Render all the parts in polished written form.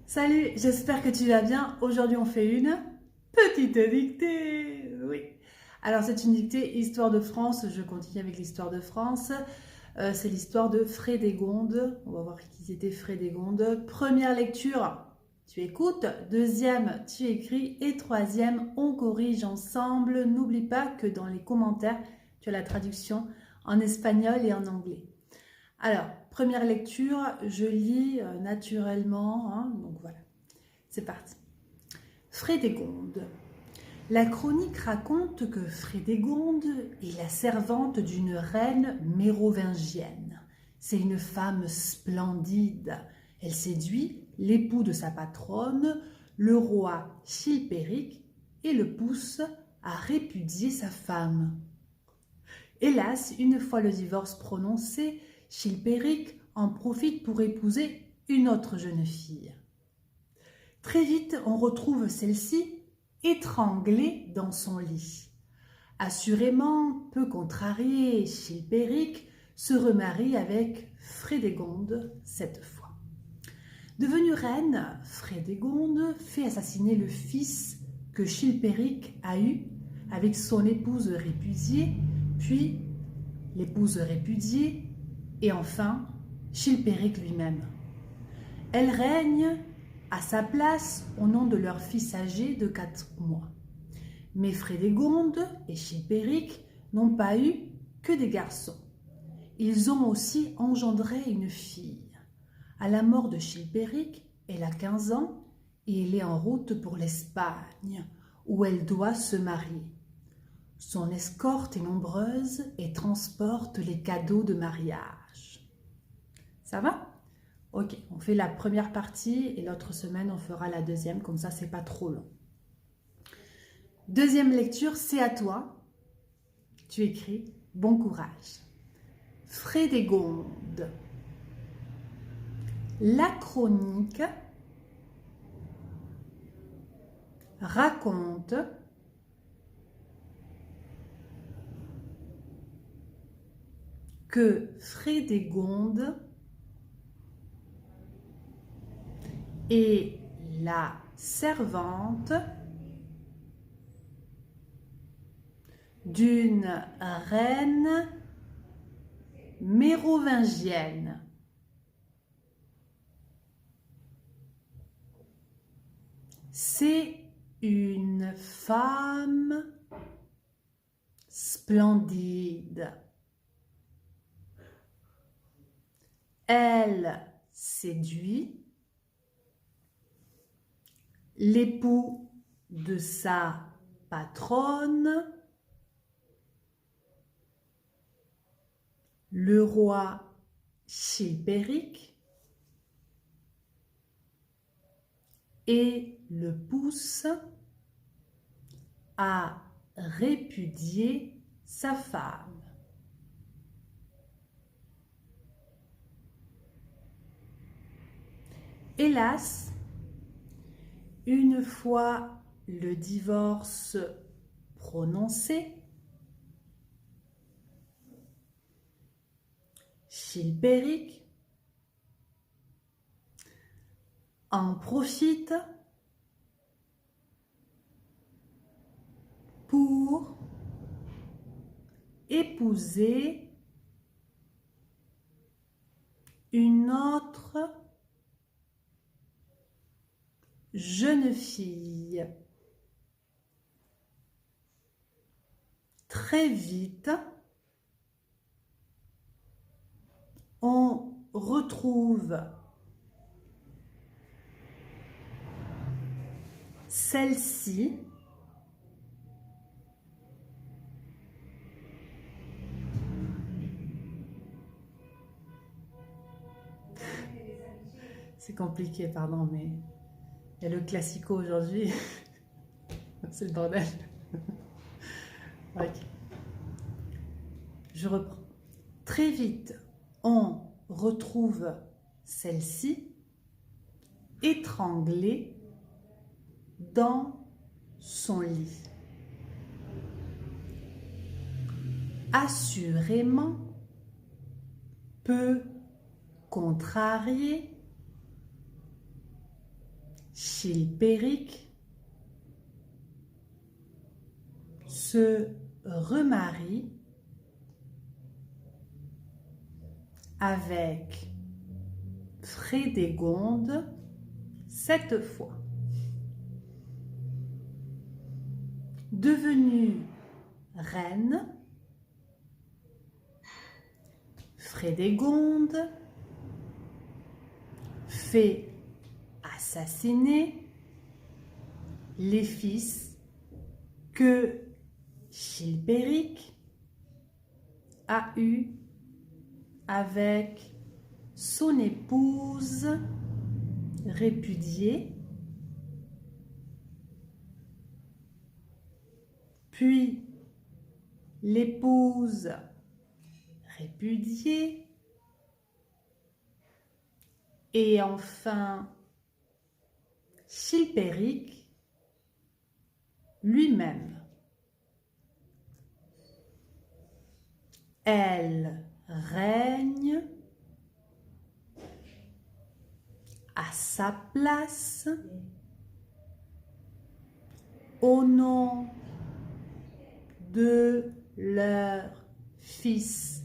Salut, j'espère que tu vas bien. Aujourd'hui, on fait une petite dictée. Oui. Alors, c'est une dictée Histoire de France. Je continue avec l'Histoire de France. C'est l'histoire de Frédégonde. On va voir qui était Frédégonde. Première lecture, tu écoutes. Deuxième, tu écris. Et troisième, on corrige ensemble. N'oublie pas que dans les commentaires, tu as la traduction en espagnol et en anglais. Alors, première lecture, je lis naturellement, hein, donc voilà, c'est parti. Frédégonde. La chronique raconte que Frédégonde est la servante d'une reine mérovingienne. C'est une femme splendide. Elle séduit l'époux de sa patronne, le roi Chilpéric, et le pousse à répudier sa femme. Hélas, une fois le divorce prononcé, Chilpéric en profite pour épouser une autre jeune fille. Très vite, on retrouve celle-ci étranglée dans son lit. Assurément, peu contrarié, Chilpéric se remarie avec Frédégonde cette fois. Devenue reine, Frédégonde fait assassiner le fils que Chilpéric a eu avec son épouse répudiée, puis l'épouse répudiée, et enfin Chilpéric lui-même. Elle règne à sa place au nom de leur fils âgé de 4 mois. Mais Frédégonde et Chilpéric n'ont pas eu que des garçons. Ils ont aussi engendré une fille. À la mort de Chilpéric, elle a 15 ans et elle est en route pour l'Espagne, où elle doit se marier. Son escorte est nombreuse et transporte les cadeaux de mariage. Ça va? Ok, on fait la première partie et l'autre semaine on fera la deuxième, comme ça c'est pas trop long. Deuxième lecture, c'est à toi. Tu écris « Bon courage ». Frédégonde. La chronique raconte que Frédégonde est la servante d'une reine mérovingienne. C'est une femme splendide. Elle séduit l'époux de sa patronne, le roi Chilpéric, et le pousse à répudier sa femme. Hélas, une fois le divorce prononcé, Chilpéric en profite pour épouser une autre jeune fille. Très vite, on retrouve celle-ci c'est compliqué, pardon, mais il y a le classico aujourd'hui. C'est le bordel. Ok. Je reprends. Très vite, on retrouve celle-ci étranglée dans son lit. Assurément, peu contrariée, Chilpéric se remarie avec Frédégonde cette fois. Devenue reine, Frédégonde fait assassiner les fils que Chilpéric a eus avec son épouse répudiée, puis l'épouse répudiée, et enfin Chilpéric lui-même. Elle règne à sa place au nom de leur fils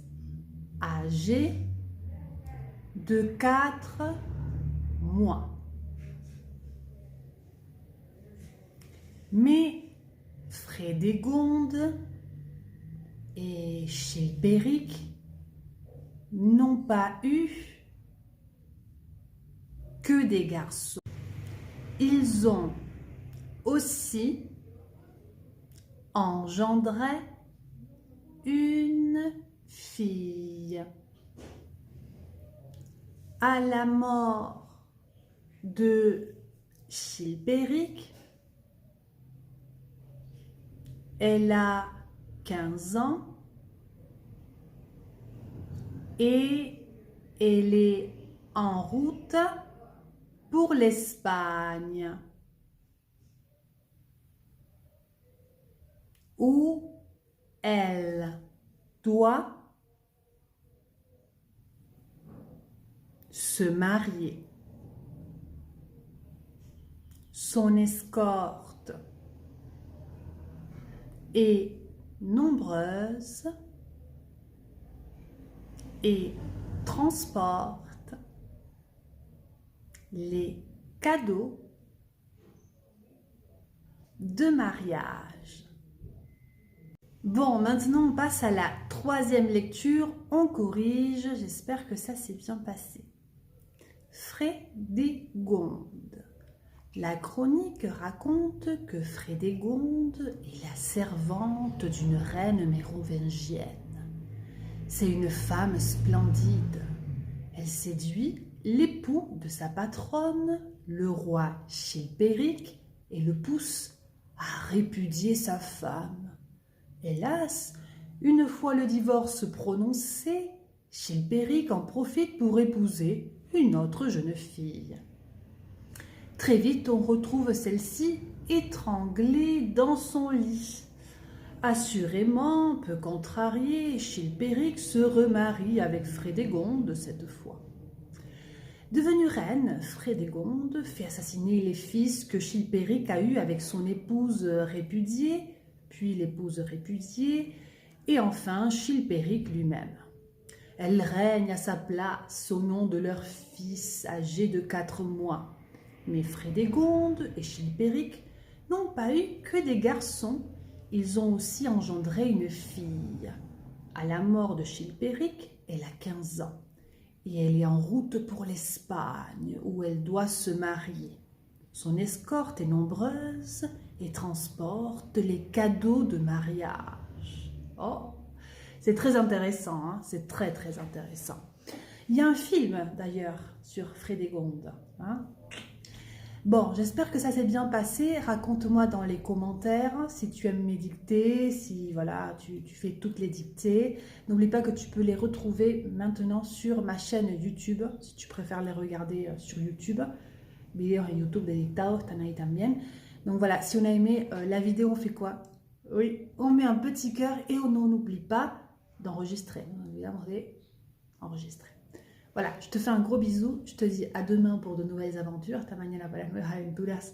âgé de 4 mois. Mais Frédégonde et Chilpéric n'ont pas eu que des garçons. Ils ont aussi engendré une fille. À la mort de Chilpéric, elle a 15 ans et elle est en route pour l'Espagne, où elle doit se marier. Son escorte est nombreuse et transporte les cadeaux de mariage. Bon, maintenant on passe à la troisième lecture, on corrige, j'espère que ça s'est bien passé. Frédégonde. La chronique raconte que Frédégonde est la servante d'une reine mérovingienne. C'est une femme splendide. Elle séduit l'époux de sa patronne, le roi Chilpéric, et le pousse à répudier sa femme. Hélas, une fois le divorce prononcé, Chilpéric en profite pour épouser une autre jeune fille. Très vite, on retrouve celle-ci étranglée dans son lit. Assurément, peu contrarié, Chilpéric se remarie avec Frédégonde cette fois. Devenue reine, Frédégonde fait assassiner les fils que Chilpéric a eus avec son épouse répudiée, puis l'épouse répudiée, et enfin Chilpéric lui-même. Elle règne à sa place au nom de leur fils âgé de 4 mois. Mais Frédégonde et Chilpéric n'ont pas eu que des garçons, ils ont aussi engendré une fille. À la mort de Chilpéric, elle a 15 ans et elle est en route pour l'Espagne où elle doit se marier. Son escorte est nombreuse et transporte les cadeaux de mariage. Oh, c'est très intéressant, hein, c'est très très intéressant. Il y a un film d'ailleurs sur Frédégonde. Hein. Bon, j'espère que ça s'est bien passé. Raconte-moi dans les commentaires si tu aimes mes dictées, si voilà, tu fais toutes les dictées. N'oublie pas que tu peux les retrouver maintenant sur ma chaîne YouTube, si tu préfères les regarder sur YouTube. Video en YouTube de dictados, t'en as también. Donc voilà, si on a aimé la vidéo, on fait quoi? Oui, on met un petit cœur et on n'oublie pas d'enregistrer. Évidemment, enregistrer. Voilà. Voilà, je te fais un gros bisou. Je te dis à demain pour de nouvelles aventures. Ta mañana para aventuras,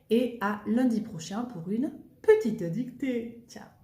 et à lundi prochain pour une petite dictée. Ciao.